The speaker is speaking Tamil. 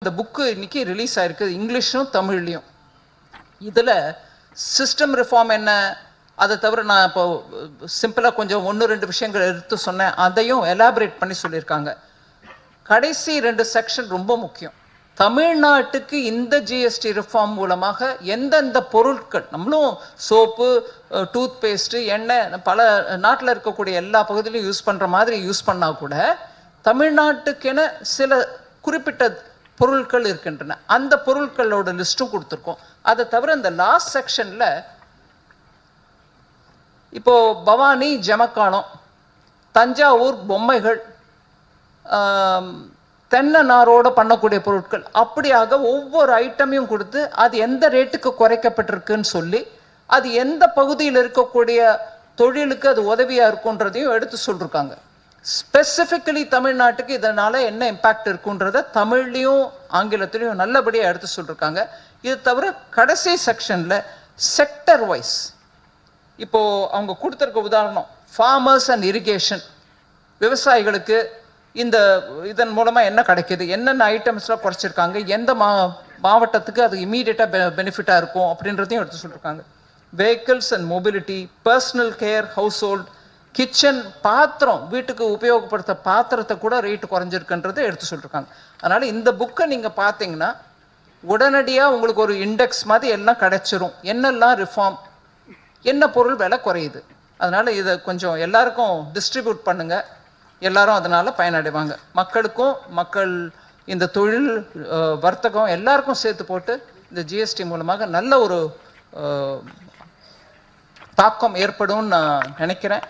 இந்த புக்கு இன்னைக்கு ரிலீஸ் ஆயிருக்கு இங்கிலீஷும் தமிழ்லையும். இதில் சிஸ்டம் ரிஃபார்ம் என்ன, அதை தவிர நான் இப்போ சிம்பிளாக கொஞ்சம் 1-2 விஷயங்கள் எடுத்து சொன்னேன், அதையும் எலாபரேட் பண்ணி சொல்லியிருக்காங்க. கடைசி 2 செக்ஷன் ரொம்ப முக்கியம். தமிழ்நாட்டுக்கு இந்த ஜிஎஸ்டி ரிஃபார்ம் மூலமாக எந்தெந்த பொருட்கள், நம்மளும் சோப்பு, டூத் பேஸ்ட்டு, எண்ணெய் பல நாட்டில் இருக்கக்கூடிய எல்லா பகுதியிலையும் யூஸ் பண்ணுற மாதிரி யூஸ் பண்ணால் கூட தமிழ்நாட்டுக்கென சில குறிப்பிட்ட பொருட்கள் இருக்கின்றன. அந்த பொருட்களோட லிஸ்ட்டும் கொடுத்துருக்கோம். அதை தவிர இந்த லாஸ்ட் செக்ஷனில் இப்போ பவானி ஜமக்காலம், தஞ்சாவூர் பொம்மைகள், தென்னை நாரோட பண்ணக்கூடிய பொருட்கள், அப்படியாக ஒவ்வொரு ஐட்டமையும் கொடுத்து அது எந்த ரேட்டுக்கு குறைக்கப்பட்டிருக்குன்னு சொல்லி அது எந்த பகுதியில் இருக்கக்கூடிய தொழிலுக்கு அது உதவியாக இருக்குன்றதையும் எடுத்து சொல்லியிருக்காங்க. ஸ்பெசிஃபிக்கலி தமிழ்நாட்டுக்கு இதனால் என்ன இம்பேக்ட் இருக்குன்றத தமிழ்லையும் ஆங்கிலத்திலையும் நல்லபடியாக எடுத்து சொல்லியிருக்காங்க. இது தவிர கடைசி செக்ஷனில் செக்டர் வைஸ் இப்போது அவங்க கொடுத்துருக்க உதாரணம் ஃபார்மர்ஸ் அண்ட் இரிகேஷன், விவசாயிகளுக்கு இதன் மூலமாக என்ன கிடைக்கிது, என்னென்ன ஐட்டம்ஸ்லாம் குறைச்சிருக்காங்க, எந்த மாவட்டத்துக்கு அது இமீடியட்டாக பெனிஃபிட்டாக இருக்கும் அப்படின்றதையும் எடுத்து சொல்லியிருக்காங்க. Vehicles and mobility, personal care, house hold, kitchen, பாத்திரம், வீட்டுக்கு உபயோகப்படுத்த பாத்திரத்தை கூட ரேட்டு குறைஞ்சிருக்குன்றதை எடுத்து சொல்லியிருக்காங்க. அதனால் இந்த புக்கை நீங்கள் பார்த்தீங்கன்னா உடனடியாக உங்களுக்கு ஒரு இண்டெக்ஸ் மாதிரி எல்லாம் கிடைச்சிரும். என்னெல்லாம் ரிஃபார்ம், என்ன பொருள் விலை குறையுது. அதனால் இதை கொஞ்சம் எல்லாருக்கும் டிஸ்ட்ரிபியூட் பண்ணுங்கள், எல்லாரும் அதனால் பயனடைவாங்க. மக்கள் இந்த தொழில் வர்த்தகம் எல்லாருக்கும் சேர்த்து போட்டு இந்த ஜிஎஸ்டி மூலமாக நல்ல ஒரு தாக்கம் ஏற்படும்னு நான் நினைக்கிறேன்.